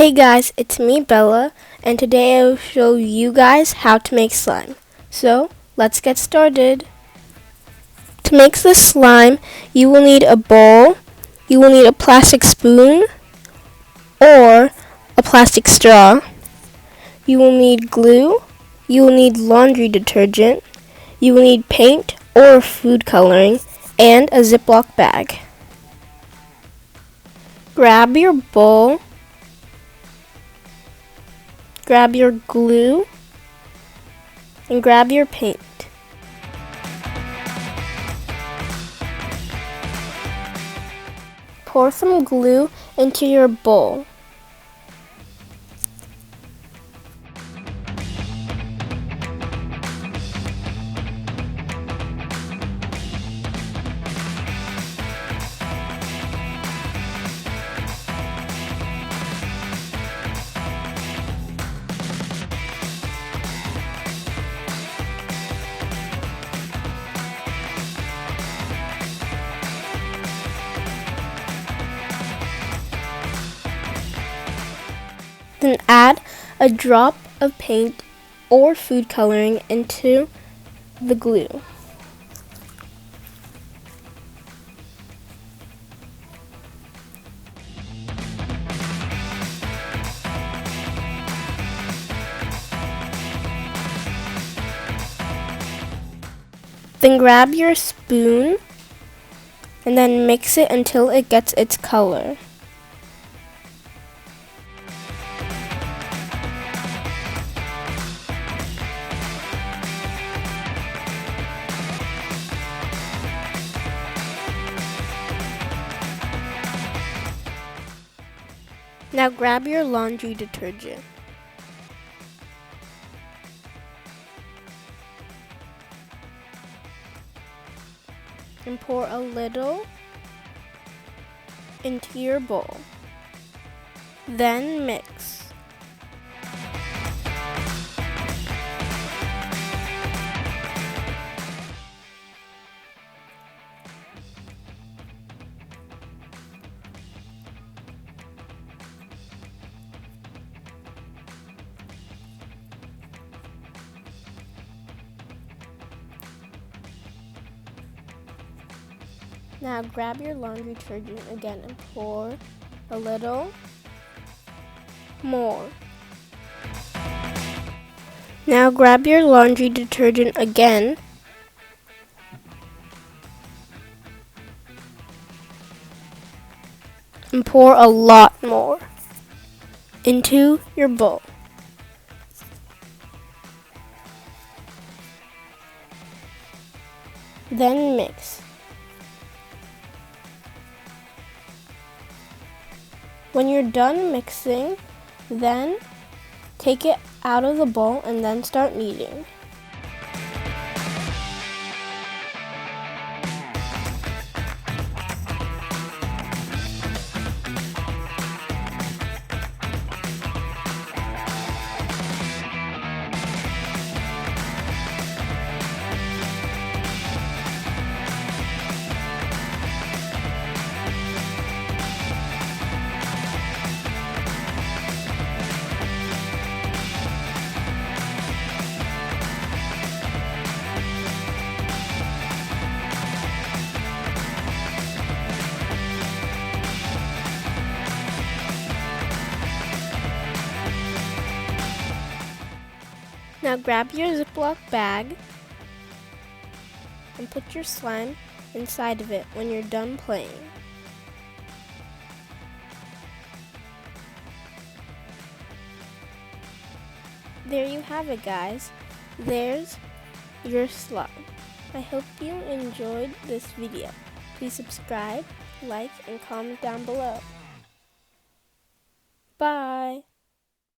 Hey guys, it's me Bella, and today I will show you guys how to make slime. So, let's get started. To make the slime, you will need a bowl, you will need a plastic spoon, or a plastic straw. You will need glue, you will need laundry detergent, you will need paint or food coloring, and a Ziploc bag. Grab your bowl, grab your glue, and grab your paint. Pour some glue into your bowl. Then add a drop of paint or food coloring into the glue. Then grab your spoon and then mix it until it gets its color. Now grab your laundry detergent. And pour a little into your bowl. Then mix. Now grab your laundry detergent again and pour a little more. Now grab your laundry detergent again and pour a lot more into your bowl. Then mix. When you're done mixing, then take it out of the bowl and then start kneading. Now grab your Ziploc bag and put your slime inside of it when you're done playing. There you have it, guys. There's your slime. I hope you enjoyed this video. Please subscribe, like, and comment down below. Bye!